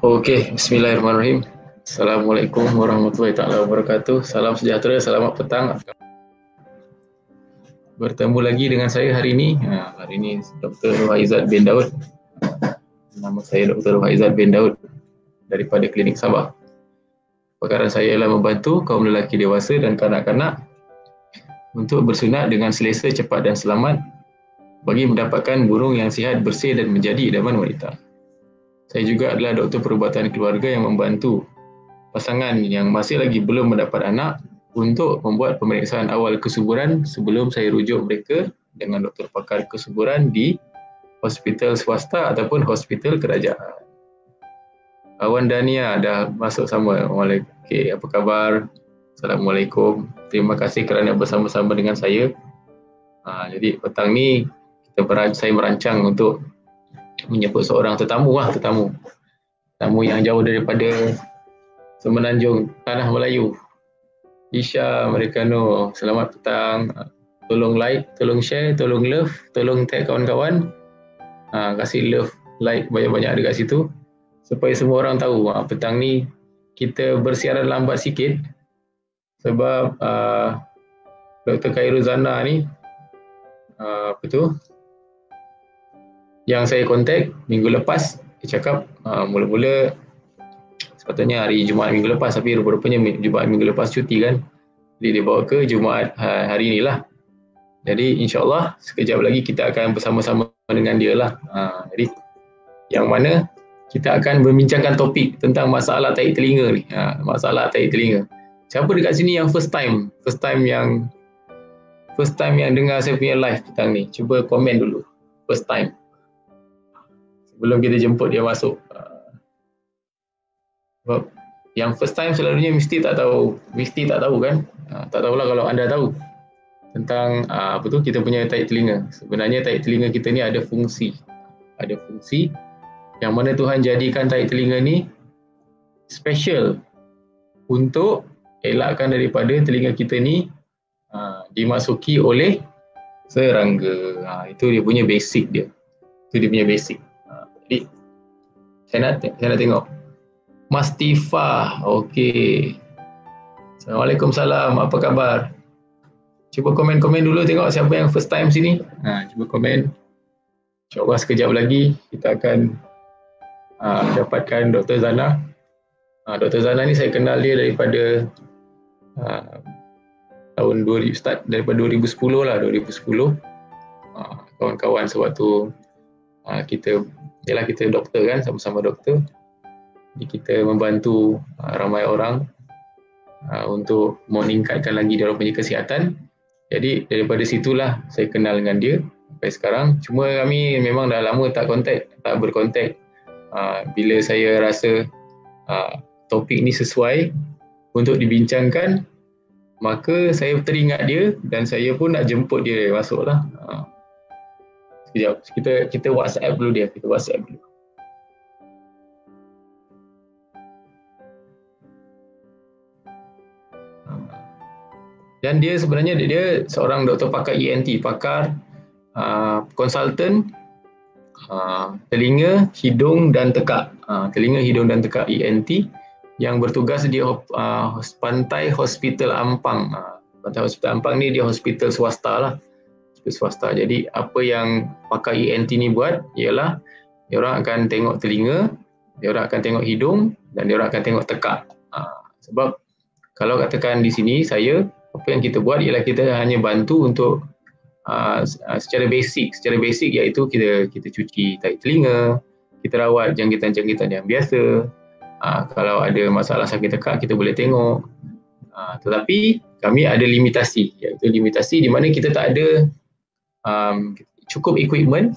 Okey, bismillahirrahmanirrahim. Assalamualaikum warahmatullahi taala wabarakatuh. Salam sejahtera, selamat petang. Bertemu lagi dengan saya hari ini. Hari ini Dr. Waizat bin Daud. Nama saya Dr. Waizat bin Daud daripada Klinik Sabah. Perkara saya ialah membantu kaum lelaki dewasa dan kanak-kanak untuk bersunat dengan selesa, cepat dan selamat bagi mendapatkan burung yang sihat, bersih dan menjadi idaman wanita. Saya juga adalah doktor perubatan keluarga yang membantu pasangan yang masih lagi belum mendapat anak untuk membuat pemeriksaan awal kesuburan sebelum saya rujuk mereka dengan doktor pakar kesuburan di hospital swasta ataupun hospital kerajaan. Kawan Dania dah masuk sama. Okay, apa khabar? Assalamualaikum. Terima kasih kerana bersama-sama dengan saya. Jadi petang ni saya merancang untuk menyebut seorang tetamu yang jauh daripada Semenanjung Tanah Melayu. Isha Americano, selamat petang. Tolong like, tolong share, tolong love, tolong tag kawan-kawan. Kasih love, like banyak-banyak dekat situ supaya semua orang tahu petang ni kita bersiaran lambat sikit sebab Dr. Khairul Zana ni yang saya kontak minggu lepas, dia cakap mula-mula sepatutnya hari Jumaat minggu lepas, tapi rupa-rupanya Jumaat minggu lepas cuti kan, jadi dia bawa ke Jumaat hari inilah. Jadi insyaAllah sekejap lagi kita akan bersama-sama dengan dia lah. Jadi yang mana kita akan membincangkan topik tentang masalah tahi telinga ni. Masalah tahi telinga. Siapa dekat sini yang first time yang dengar saya punya live petang ni? Cuba komen dulu. First time. Sebelum kita jemput dia masuk. Sebab yang first time selalunya mesti tak tahu kan? Tak tahulah kalau anda tahu tentang kita punya tahi telinga. Sebenarnya tahi telinga kita ni ada fungsi yang mana Tuhan jadikan tahi telinga ni special untuk elakkan daripada telinga kita ni dimasuki oleh serangga. Itu dia punya basic dia. Jadi saya nak tengok Mas Tifa. Okey. Assalamualaikum, salam. Apa khabar? Cuba komen-komen dulu tengok siapa yang first time sini. Cuba komen. InsyaAllah sekejap lagi kita akan dapatkan Dr. Zana. Dr. Zana ni saya kenal dia daripada tahun 2010 lah, 2010. Kawan-kawan sewaktu kita doktor kan, sama-sama doktor. Jadi kita membantu ramai orang untuk meningkatkan lagi dia orang punya kesihatan. Jadi daripada situlah saya kenal dengan dia sampai sekarang. Cuma kami memang dah lama tak berkontak. Bila saya rasa topik ni sesuai untuk dibincangkan, maka saya teringat dia dan saya pun nak jemput dia masuklah. Sekejap, kita WhatsApp dulu dia. Dan dia sebenarnya dia seorang doktor pakar ENT, pakar konsultan telinga, hidung dan tekak. ENT yang bertugas di Pantai Hospital Ampang. Pantai Hospital Ampang ni dia hospital swasta lah. Jadi apa yang pakar ENT ni buat ialah dia orang akan tengok telinga, dia orang akan tengok hidung dan dia orang akan tengok tekak. Sebab kalau katakan di sini apa yang kita buat ialah kita hanya bantu untuk secara basic iaitu kita cuci tahi telinga, kita rawat jangkitan-jangkitan yang biasa. Kalau ada masalah sakit tekak kita boleh tengok. Tetapi kami ada limitasi, iaitu limitasi di mana kita tak ada cukup equipment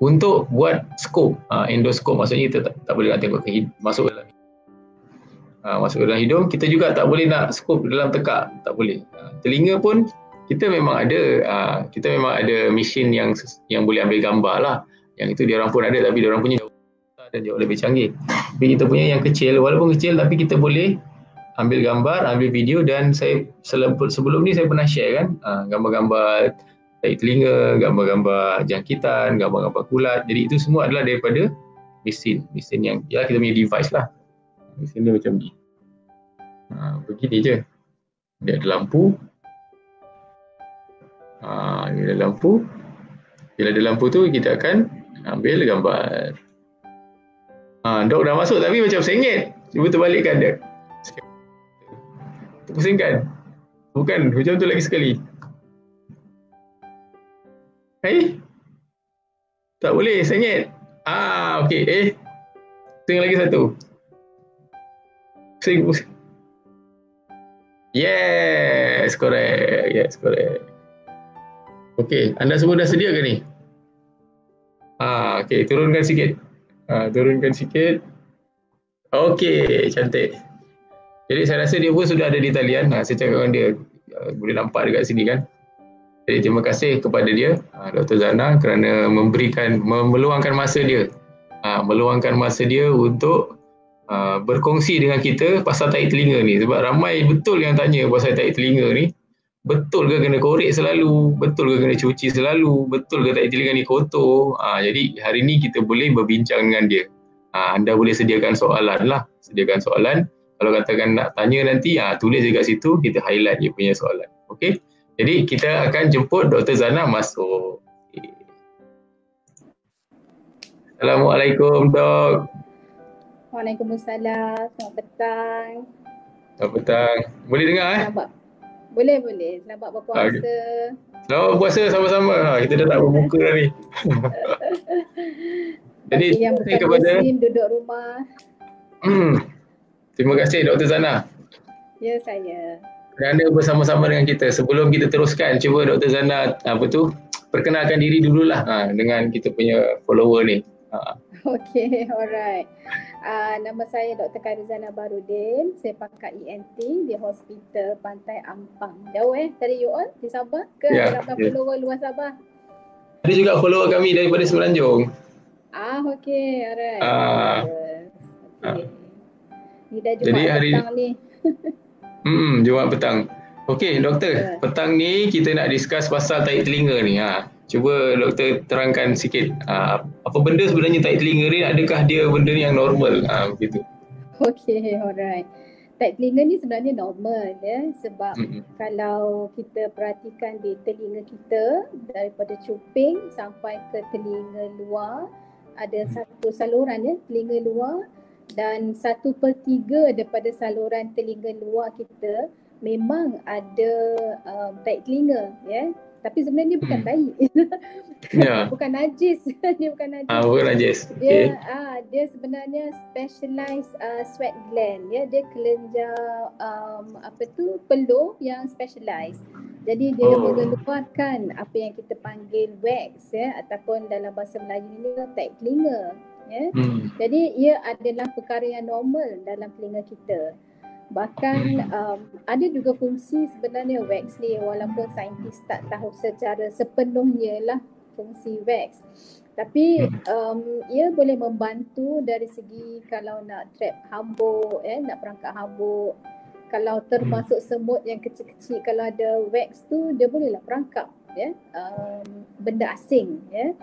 untuk buat skop, endoskop, maksudnya kita tak boleh nak tengok masuk ke dalam hidung. Kita juga tak boleh nak skop dalam tekak, tak boleh. Telinga pun kita memang ada mesin yang boleh ambil gambar lah. Yang itu dia orang pun ada, tapi dia orang punya dan jauh lebih canggih. Tapi kita punya yang kecil, walaupun kecil tapi kita boleh ambil gambar, ambil video. Dan saya sebelum ni saya pernah share kan gambar-gambar tahi telinga, gambar-gambar jangkitan, gambar-gambar kulat. Jadi itu semua adalah daripada mesin yang ya kita punya device lah. Mesin dia macam ni. Begini je. Dia ada lampu. Dia ada lampu. Bila ada lampu tu kita akan ambil gambar. Dok dah masuk tapi macam sengit. Cuba terbalikkan dia. Terpusingkan. Bukan, macam tu lagi sekali. Tak boleh, sengit. Okey. Pusing lagi satu. Pusing. Yes, correct. Okey, anda semua dah sedia ke ni? Okey, turunkan sikit. Okey, cantik. Jadi saya rasa dia pun sudah ada di talian. Saya cakap dengan dia, boleh nampak dekat sini kan. Jadi terima kasih kepada dia, Dr. Zana, kerana meluangkan masa dia. Meluangkan masa dia untuk berkongsi dengan kita pasal tahi telinga ni. Sebab ramai betul yang tanya pasal tahi telinga ni. Betul ke kena korek selalu? Betul ke kena cuci selalu? Betul ke tahi telinga ni kotor? Jadi hari ni kita boleh berbincang dengan dia. Anda boleh sediakan soalan lah. Kalau katakan nak tanya nanti, tulis dekat situ, kita highlight dia punya soalan. Okey? Jadi kita akan jemput Dr. Zana masuk. Assalamualaikum, Dok. Waalaikumsalam. Selamat petang. Selamat petang. Boleh dengar Boleh. Selamat berpuasa. Selamat berpuasa sama-sama. Kita dah tak berbuka dah ni. Jadi yang bukan Muslim duduk rumah. Terima kasih Dr. Zana. Ya, saya. Kerana bersama-sama dengan kita. Sebelum kita teruskan, cuba Dr. Zana perkenalkan diri dululah dengan kita punya follower ni. Okey, alright. Nama saya Dr. Karizana Barudin. Saya pakar ENT di Hospital Pantai Ampang. Jauh dari you all di Sabah ke? Ada follower luar Sabah? Ada juga follower kami daripada Semenanjung. Okey, alright. Okay. Ni dah Jumaat petang ni. Jumaat petang. Okey, doktor. Petang ni kita nak discuss pasal tahi telinga ni. Cuba doktor terangkan sikit. Apa benda sebenarnya tahi telinga ni? Adakah dia benda ni yang normal? Begitu. Okey, alright. Tahi telinga ni sebenarnya normal ya. Sebab kalau kita perhatikan di telinga kita, daripada cuping sampai ke telinga luar, ada satu saluran ya, telinga luar, dan 1/3 daripada saluran telinga luar kita memang ada tahi telinga ya. Tapi sebenarnya dia bukan tahi. Bukan najis. Dia bukan najis. Bukan najis. Okay. Dia sebenarnya specialized sweat gland ya. Dia kelenjar peluh yang specialized. Jadi dia mengeluarkan apa yang kita panggil wax ya, ataupun dalam bahasa Melayu ni tahi telinga ya. Jadi ia adalah perkara yang normal dalam telinga kita. Bahkan ada juga fungsi sebenarnya wax ni, walaupun saintis tak tahu secara sepenuhnya lah fungsi wax. Tapi ia boleh membantu dari segi kalau nak trap hambuk nak perangkap hambuk. Kalau termasuk semut yang kecil-kecil, kalau ada wax tu dia bolehlah perangkap benda asing ya.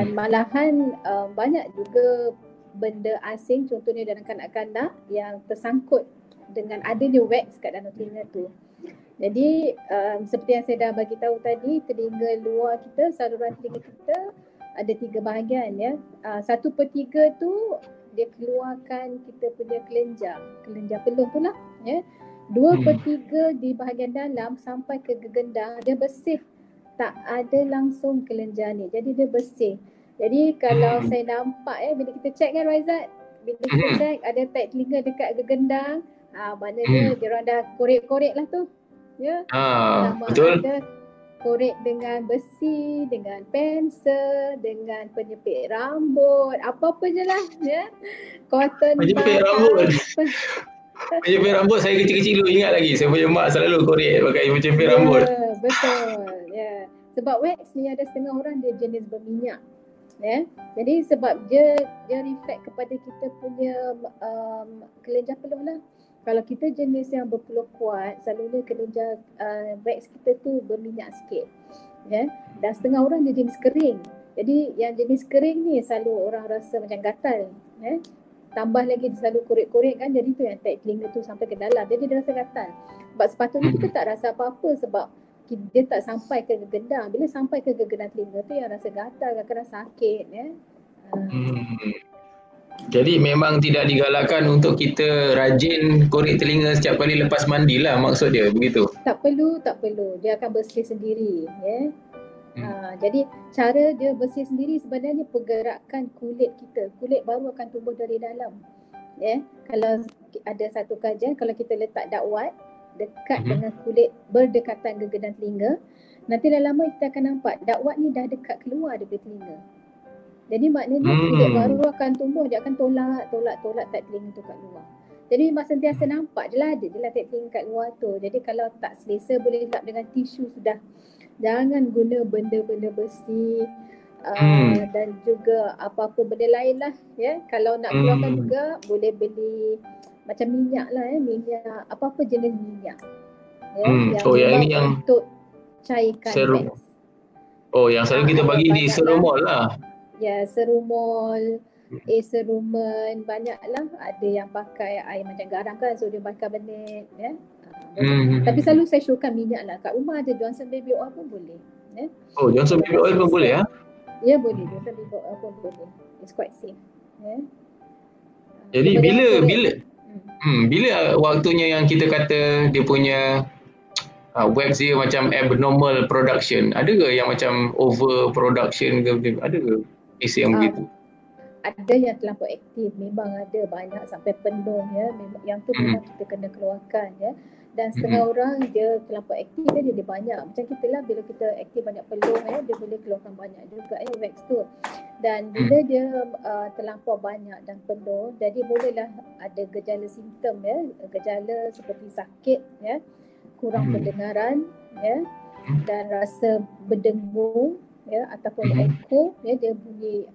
Malahan banyak juga benda asing, contohnya dalam kanak-kanak yang tersangkut dengan adanya wax kat dalam telinga tu. Jadi seperti yang saya dah bagi tahu tadi, telinga luar kita, saluran telinga kita ada 3 bahagian ya. 1/3 tu dia keluarkan kita punya kelenjar peluh tu lah ya. 2/3 di bahagian dalam sampai ke gegendang, dia bersih. Tak ada langsung kelenjar ni. Jadi dia bersih. Jadi kalau saya nampak bila kita check kan Raizat, bila kita check ada tahi telinga dekat gegendang, maknanya dia orang dah korek-korek lah tu. Ya. Sama betul. Ada korek dengan besi, dengan pensel, dengan penyepit rambut, apa-apa je lah ya. Cotton penyepit rambut. Penyepit rambut saya kecil-kecil dulu ingat lagi. Saya punya mak selalu korek pakai penyepit rambut. Betul. Ya. Sebab wax ni ada setengah orang dia jenis berminyak. Ya. Jadi sebab dia reflect kepada kita punya kelenjar peluh lah. Kalau kita jenis yang berpeluh kuat, selalunya kelenjar wax kita tu berminyak sikit. Ya. Dan setengah orang dia jenis kering. Jadi yang jenis kering ni selalu orang rasa macam gatal. Tambah lagi selalu korek-korek kan, jadi tu yang tarik telinga tu sampai ke dalam. Jadi dia rasa gatal. Sebab sepatutnya kita tak rasa apa-apa sebab dia tak sampai ke gegendang. Bila sampai ke gegendang telinga tu yang rasa gatal, kadang-kadang sakit. Jadi memang tidak digalakkan untuk kita rajin korek telinga setiap kali lepas mandi lah, maksud dia begitu? Tak perlu. Dia akan bersih sendiri. Jadi cara dia bersih sendiri sebenarnya pergerakan kulit kita. Kulit baru akan tumbuh dari dalam. Kalau ada satu kajian, kalau kita letak dakwat dekat dengan kulit berdekatan gegendang telinga, nanti dah lama kita akan nampak dakwat ni dah dekat keluar daripada telinga. Jadi maknanya kulit baru akan tumbuh, dia akan tolak tak telinga tu kat luar. Jadi memang sentiasa nampak je lah, ada je lah tak telinga kat luar tu. Jadi kalau tak selesa boleh lap dengan tisu sudah. Jangan guna benda-benda besi dan juga apa-apa benda lain lah. Kalau nak keluarkan juga boleh beli macam minyak lah, minyak, apa-apa jenis minyak. Yang ini yang untuk cairkan wax. Yang selalu kita bagi di serumol lah. Ya, serumol, serumen, banyaklah. Ada yang pakai air macam garam kan, sodium bicarbonate. Tapi selalu saya showkan minyak lah. Kat rumah ada Johnson Baby Oil pun boleh. Johnson Baby Oil pun boleh ya? Ya, boleh. Johnson Baby Oil pun boleh. It's quite safe. Jadi bila waktunya yang kita kata dia punya wax dia macam abnormal production? Ada ke yang macam over production ke? Ada ke kes yang begitu? Ada yang terlampau aktif, memang ada banyak sampai penuh yang tu memang kita kena keluarkan dan setengah orang dia terlampau aktif dia banyak macam kita lah, bila kita aktif banyak peluh dia boleh keluarkan banyak juga wax tu. Dan bila dia terlampau banyak dan penuh, jadi bolehlah ada gejala simptom gejala seperti sakit kurang pendengaran dan rasa berdengung ataupun echo dia bunyi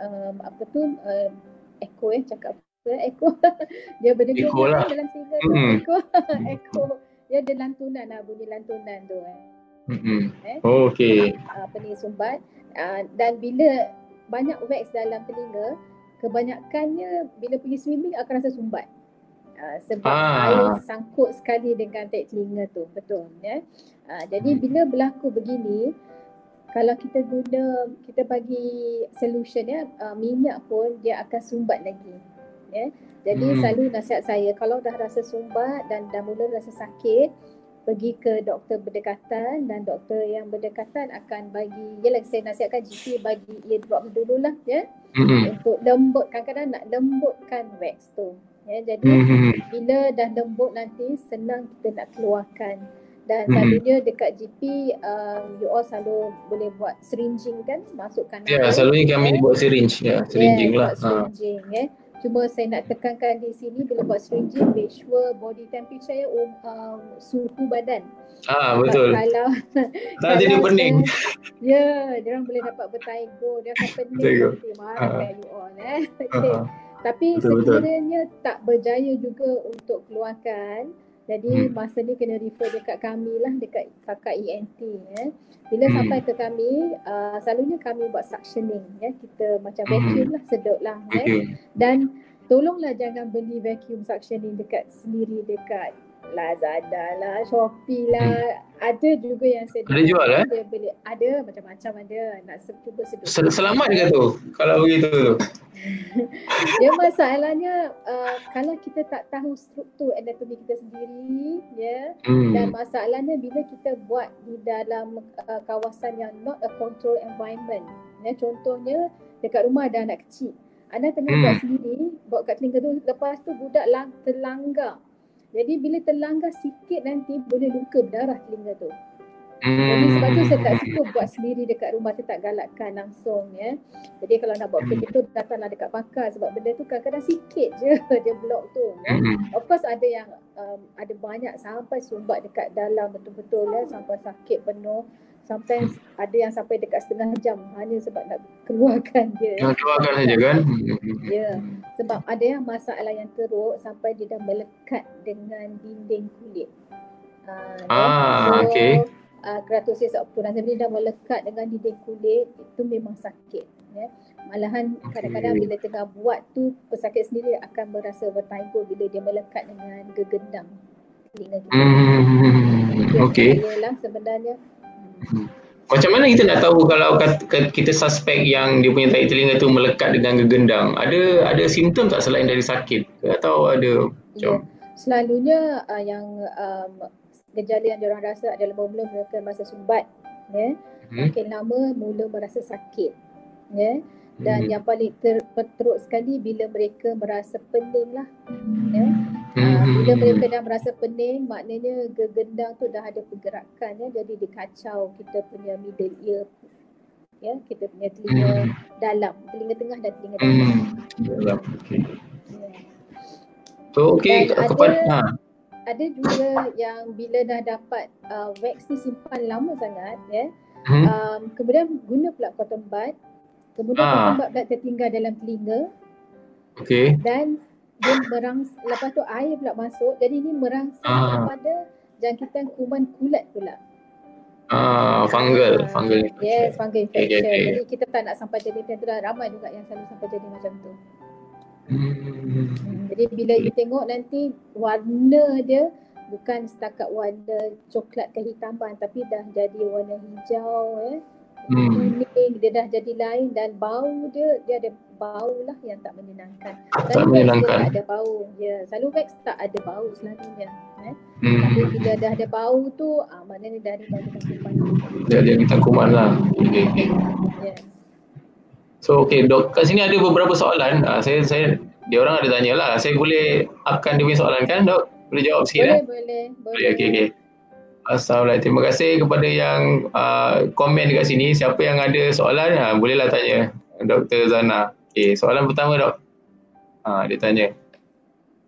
echo echo dia berdengung dalam telinga tu echo dia lantunan bunyi lantunan tu okey sumbat dan bila banyak wax dalam telinga, kebanyakannya bila pergi swimming akan rasa sumbat sebab air sangkut sekali dengan tarik telinga tu, betul jadi bila berlaku begini, kalau kita bagi solution minyak pun dia akan sumbat lagi jadi selalu nasihat saya, kalau dah rasa sumbat dan dah mula rasa sakit, pergi ke doktor berdekatan dan doktor yang berdekatan akan bagi, saya nasihatkan GP bagi eardrop dululah untuk lembut, kadang-kadang nak lembutkan wax tu jadi bila dah lembut nanti senang kita nak keluarkan. Dan selalunya dekat GP you all selalu boleh buat syringing kan, masukkan air. Selalunya kami buat syringing lah. Syringing Cuma saya nak tekankan di sini bila buat syringing, make sure body temperature suhu badan. Betul. Kalau dia pening. dia orang boleh dapat bertaigo, dia akan pening nanti marah kat you all Tapi sekiranya tak berjaya juga untuk keluarkan, jadi masa ni kena refer dekat kami lah, dekat kakak ENT Bila sampai ke kami, selalunya kami buat suctioning kita macam vacuum lah, sedut lah Dan tolonglah jangan beli vacuum suctioning sendiri dekat Lazada lah, Shopee lah. Ada juga yang saya ada jual dia beli, ada macam-macam, ada nak cuba sedut. Selamat ke tu kalau begitu tu? Dia masalahnya kalau kita tak tahu struktur anatomi kita sendiri dan masalahnya bila kita buat di dalam kawasan yang not a control environment contohnya dekat rumah ada anak kecil, anda tengah buat sendiri, buat kat telinga tu, lepas tu budak terlanggar, jadi bila terlanggar sikit nanti boleh luka berdarah telinga tu. Jadi sebab tu saya tak suka buat sendiri dekat rumah, saya tak galakkan langsung Jadi kalau nak buat betul-betul, datanglah dekat pakar, sebab benda tu kadang-kadang sikit je dia blok tu Of course ada yang ada banyak sampai sumbat dekat dalam betul-betul sampai sakit penuh. Sometimes ada yang sampai dekat setengah jam hanya sebab nak keluarkan dia. Keluarkan saja kan? Sebab ada yang masalah yang teruk sampai dia dah melekat dengan dinding kulit. Okey. keratosis obturans, dia dah melekat dengan dinding kulit, itu memang sakit. Ya. Malahan kadang-kadang bila tengah buat tu, pesakit sendiri akan berasa vertigo bila dia melekat dengan gegendang telinga kita. Okey. Bahayalah sebenarnya. Macam mana kita nak tahu kalau kita suspek yang dia punya tahi telinga tu melekat dengan gegendang? Ada simptom tak selain dari sakit? Atau ada macam? Selalunya yang gejala yang diorang rasa adalah mula mereka merasa sumbat, ya. Makin lama mula merasa sakit, ya. Dan yang paling teruk sekali bila mereka merasa pening lah, ya. Bila mereka dah merasa pening, maknanya gegendang tu dah ada pergerakan, ya. Jadi dia kacau kita punya middle ear, ya, kita punya telinga dalam, telinga tengah dan telinga dalam. Okay. So ada juga yang bila dah dapat wax ni simpan lama sangat, ya. Kemudian guna pula cotton bud. Kemudian cotton bud pula tertinggal dalam telinga. Okey. Dan dia lepas tu air pula masuk. Jadi ini merangsang kepada jangkitan kuman kulat pula. Fungal infection. Yes, fungal infection. Jadi kita tak nak sampai jadi macam tu dah. Ramai juga yang selalu sampai jadi macam tu. Jadi bila you tengok nanti warna dia bukan setakat warna coklat kehitaman, tapi dah jadi warna hijau, kuning, dia dah jadi lain, dan bau dia ada bau lah yang tak menyenangkan. Selalu wax dia tak ada bau. Ya, selalu wax tak ada bau selalunya. Tapi bila dah ada bau tu, maknanya dari jangkitan kuman. Dari jangkitan kuman lah. Yes. So dok, kat sini ada beberapa soalan. Dia orang ada tanya lah. Saya boleh upkan dia punya soalan kan, dok? Boleh jawab sikit? Boleh. Okey. Assalamualaikum. Terima kasih kepada yang komen dekat sini. Siapa yang ada soalan, bolehlah tanya Dr. Zana. Okey, soalan pertama, dok. Dia tanya,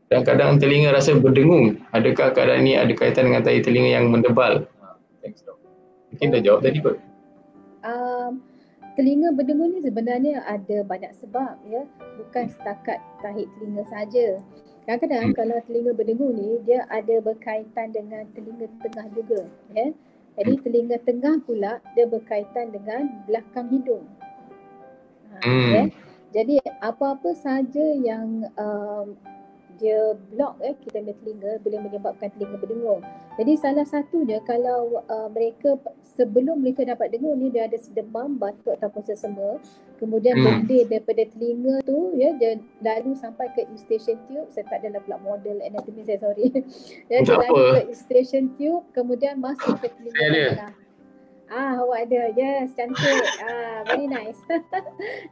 kadang-kadang telinga rasa berdengung. Adakah keadaan ini ada kaitan dengan tahi telinga yang mendebal? Thanks, dok. Mungkin dah jawab tadi kot. Telinga berdengung ni sebenarnya ada banyak sebab, ya. Bukan setakat tahi telinga saja. Kadang-kadang kalau telinga berdengung ni, dia ada berkaitan dengan telinga tengah juga, ya. Jadi telinga tengah pula dia berkaitan dengan belakang hidung. Ya. Jadi apa-apa saja yang dia block kita punya telinga boleh menyebabkan telinga berdengung. Jadi salah satunya kalau mereka sebelum mereka dapat dengung ni, dia ada demam, batuk ataupun sesama, kemudian berlin daripada telinga tu, ya, dia lalu sampai ke eustachian tube. Saya tak adalah pula model anatomi saya, sorry. Ya, dia lalu ke eustachian tube, kemudian masuk ke telinga tengah. Awak ada. Yes, cantik. Very nice.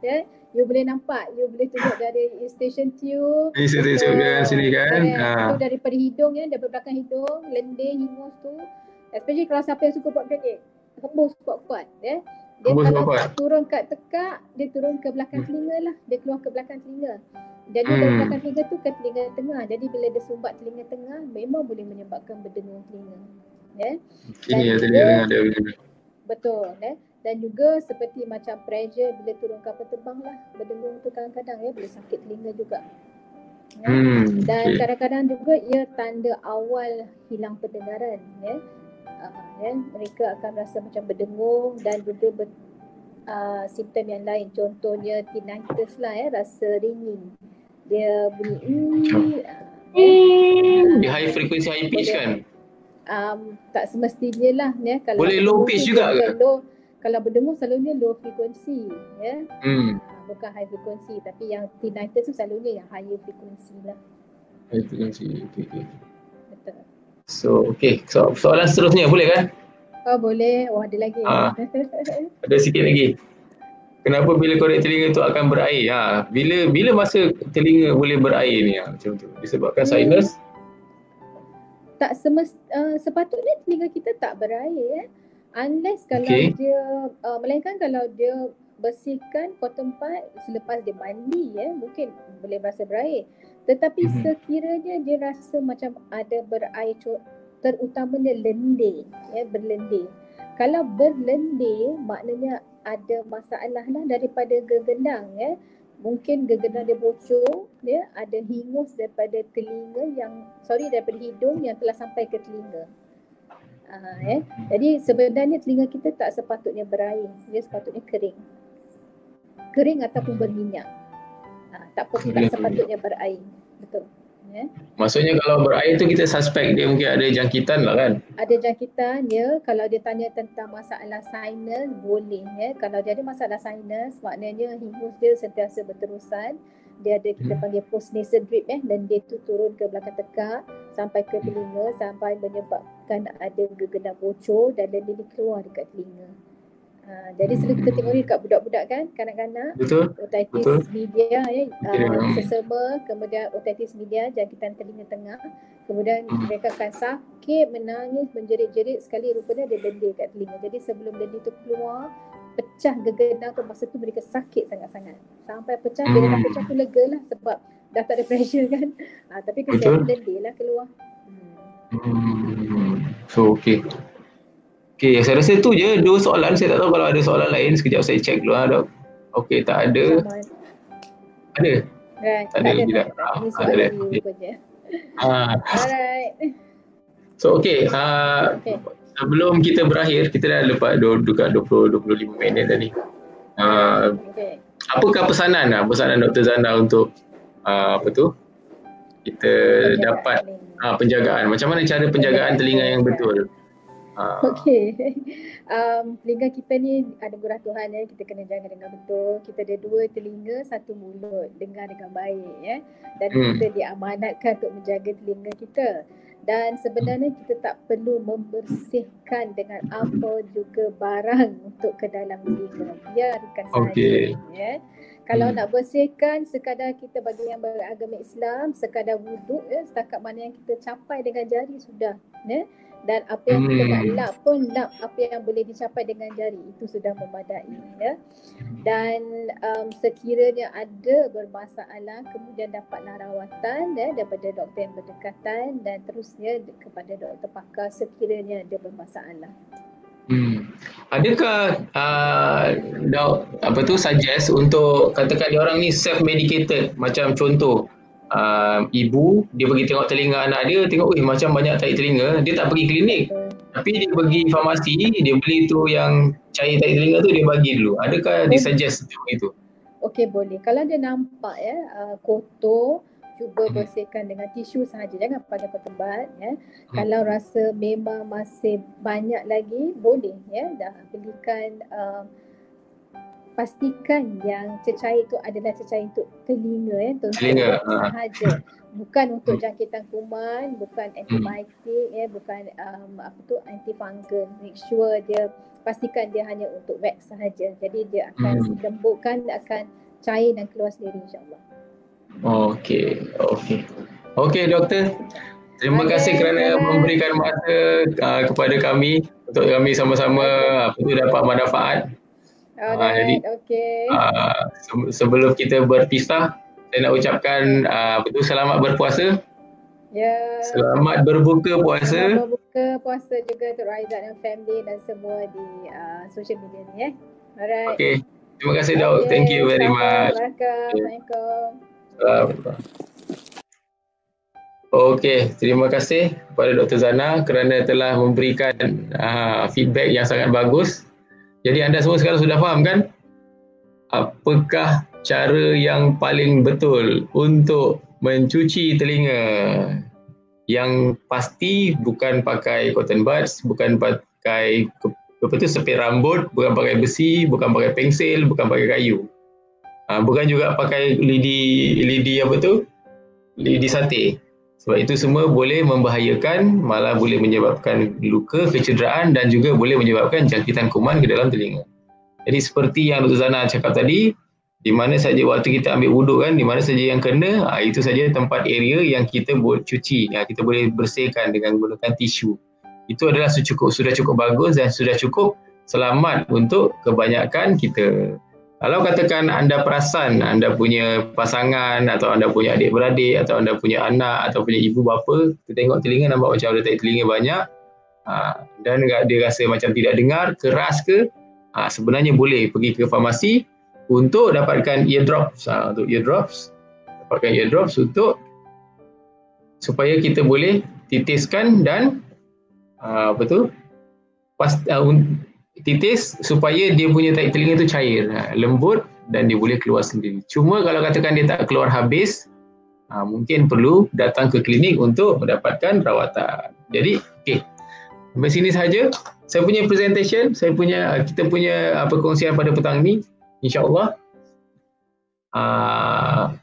Ya, you boleh nampak, you boleh tunjuk dari eustachian tube. Eustachian sini kan. Itu daripada hidung, ya, daripada belakang hidung, lendir, hingus tu. Especially kalau siapa yang suka buat projek, hembus kuat-kuat, ya. Dia kalau turun kat tekak, dia turun ke belakang telinga lah. Dia keluar ke belakang telinga. Jadi dari belakang telinga tu ke telinga tengah. Jadi bila dia sumbat telinga tengah, memang boleh menyebabkan berdengung telinga. Ya. Dan juga, betul, ya. Dan juga seperti macam pressure bila turun kapal terbang lah, berdengung tu kadang-kadang, ya, boleh sakit telinga juga. Ya. Dan kadang-kadang juga ia tanda awal hilang pendengaran, ya. Mereka akan rasa macam berdengung dan juga simptom yang lain, contohnya tinnitus lah, ya, rasa ringing, dia bunyi di high frequency high pitch kan. Tak semestinya lah, ya. Kalau boleh low pitch juga ke? Kalau berdengung selalunya low frequency, ya. Bukan high frequency, tapi yang tinnitus tu selalunya yang higher frequency lah. High frequency, okay. Betul. So, soalan seterusnya boleh kan? Boleh. Ada lagi. Ada sikit lagi. Kenapa bila korek telinga tu akan berair? Bila masa telinga boleh berair ni? Macam tu. Disebabkan sinus? Tak sepatutnya telinga kita tak berair, ya. Unless kalau dia, melainkan kalau dia bersihkan cotton bud selepas dia mandi, ya, mungkin boleh rasa berair. Tetapi sekiranya dia rasa macam ada berair, terutamanya lendir, ya, berlendir. Kalau berlendir, maknanya ada masalah lah daripada gegendang, ya. Mungkin gegendang dia bocor, ya, ada hingus daripada daripada hidung yang telah sampai ke telinga. Jadi sebenarnya telinga kita tak sepatutnya berair, dia sepatutnya kering. Kering ataupun berminyak. Tak sepatutnya berair. Betul. Maksudnya kalau berair tu kita suspek dia mungkin ada jangkitan lah kan? Ada jangkitan, ya. Kalau dia tanya tentang masalah sinus, boleh. Kalau dia ada masalah sinus, maknanya hingus dia sentiasa berterusan. Dia ada kita panggil post nasal drip, dan dia tu turun ke belakang tekak sampai ke telinga, sampai menyebabkan ada gegenap bocor dan dia keluar dekat telinga. Jadi selalu kita tengok ni dekat budak-budak kan, kanak-kanak, otitis media, sesama, kemudian otitis media, jangkitan telinga tengah, kemudian mereka akan sakit, menangis, menjerit-jerit, sekali rupanya ada lendir kat telinga. Jadi sebelum lendir tu keluar, pecah gegenap tu, masa tu mereka sakit sangat-sangat. Sampai pecah, bila dah pecah tu lega lah sebab dah tak ada pressure kan. Tapi kesian lendir lah keluar. So okay, saya rasa tu je 2 soalan. Saya tak tahu kalau ada soalan lain. Sekejap saya check dulu dok. Okay, tak ada. Ada? Tak ada lagi tak? Ini soalan you je. Alright. So okay, sebelum kita berakhir, kita dah lepas dekat 20-25 minit tadi. Apakah pesanan Dr. Zana untuk kita dapat penjagaan? Macam mana cara penjagaan telinga yang betul? Okey. Telinga kita ni ada anugerah Tuhan, kita kena jaga dengan betul. Kita ada 2 telinga, 1 mulut, dengar dengan baik dan kita diamanatkan untuk menjaga telinga kita. Dan sebenarnya kita tak perlu membersihkan dengan apa juga barang untuk ke dalam telinga. Biarkan saja. Kalau nak bersihkan, sekadar kita bagi yang beragama Islam, sekadar wuduk, setakat mana yang kita capai dengan jari sudah. Dan apa yang kita nak lap pun lap apa yang boleh dicapai dengan jari, itu sudah memadai. Dan sekiranya ada bermasalah, kemudian dapatlah rawatan daripada doktor yang berdekatan dan terusnya kepada doktor pakar sekiranya ada bermasalah. Adakah suggest untuk katakan dia orang ni self medicated, macam contoh ibu dia pergi tengok telinga anak dia, tengok macam banyak tahi telinga, dia tak pergi klinik tapi dia pergi farmasi, dia beli tu yang cair tahi telinga tu, dia bagi dulu. Adakah disuggest itu? Okey, boleh. Kalau dia nampak kotor, cuba bersihkan dengan tisu sahaja, jangan pakai cotton bud. Kalau rasa memang masih banyak lagi, boleh dah belikan, pastikan yang cecair itu adalah cecair untuk telinga, telinga sahaja, bukan untuk jangkitan kuman, bukan antibiotik, bukan antifungal. Make sure dia pastikan dia hanya untuk wax sahaja. Jadi dia akan lembutkan, akan cair dan keluar sendiri insya-Allah. Okey doktor. Terima kasih kerana memberikan masa kepada kami untuk kami sama-sama dapat manfaat. Jadi sebelum kita berpisah, saya nak ucapkan selamat berpuasa. Selamat berbuka puasa. Selamat berbuka puasa juga untuk Raizat dan family dan semua di social media ni. Alright. Okay. Terima kasih Daud. Thank you very much. Assalamualaikum. Okey, terima kasih kepada Dr. Zana kerana telah memberikan feedback yang sangat bagus. Jadi anda semua sekarang sudah faham kan? Apakah cara yang paling betul untuk mencuci telinga? Yang pasti bukan pakai cotton buds, bukan pakai sepit rambut, bukan pakai besi, bukan pakai pensil, bukan pakai kayu. Bukan juga pakai lidi sate. Sebab itu semua boleh membahayakan, malah boleh menyebabkan luka, kecederaan dan juga boleh menyebabkan jangkitan kuman ke dalam telinga. Jadi seperti yang Dr. Zana cakap tadi, di mana saja waktu kita ambil wuduk kan, di mana saja yang kena, itu saja tempat area yang kita boleh cuci, kita boleh bersihkan dengan menggunakan tisu. Itu adalah sudah cukup bagus dan sudah cukup selamat untuk kebanyakan kita. Kalau katakan anda perasan anda punya pasangan atau anda punya adik-beradik atau anda punya anak atau punya ibu bapa, kita tengok telinga nampak macam ada tahi telinga banyak dan dia rasa macam tidak dengar, keras ke, sebenarnya boleh pergi ke farmasi untuk dapatkan eardrops. Dapatkan eardrops supaya kita boleh titiskan dan titis supaya dia punya tahi telinga tu cair, lembut dan dia boleh keluar sendiri. Cuma kalau katakan dia tak keluar habis, mungkin perlu datang ke klinik untuk mendapatkan rawatan. Jadi, okey. Sampai sini sahaja saya punya presentation, kita punya perkongsian pada petang ni. InsyaAllah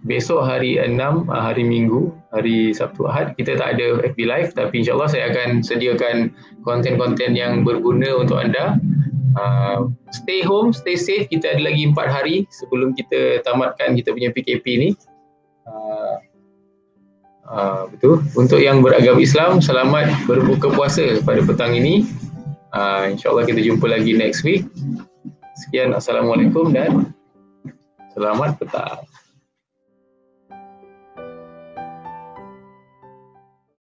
besok hari 6, hari Minggu, hari Sabtu Ahad, kita tak ada FB Live, tapi insyaAllah saya akan sediakan konten-konten yang berguna untuk anda. Stay home, stay safe. Kita ada lagi 4 hari sebelum kita tamatkan kita punya PKP ni. Betul. Untuk yang beragama Islam, selamat berbuka puasa pada petang ini. InsyaAllah kita jumpa lagi next week. Sekian, Assalamualaikum dan selamat petang.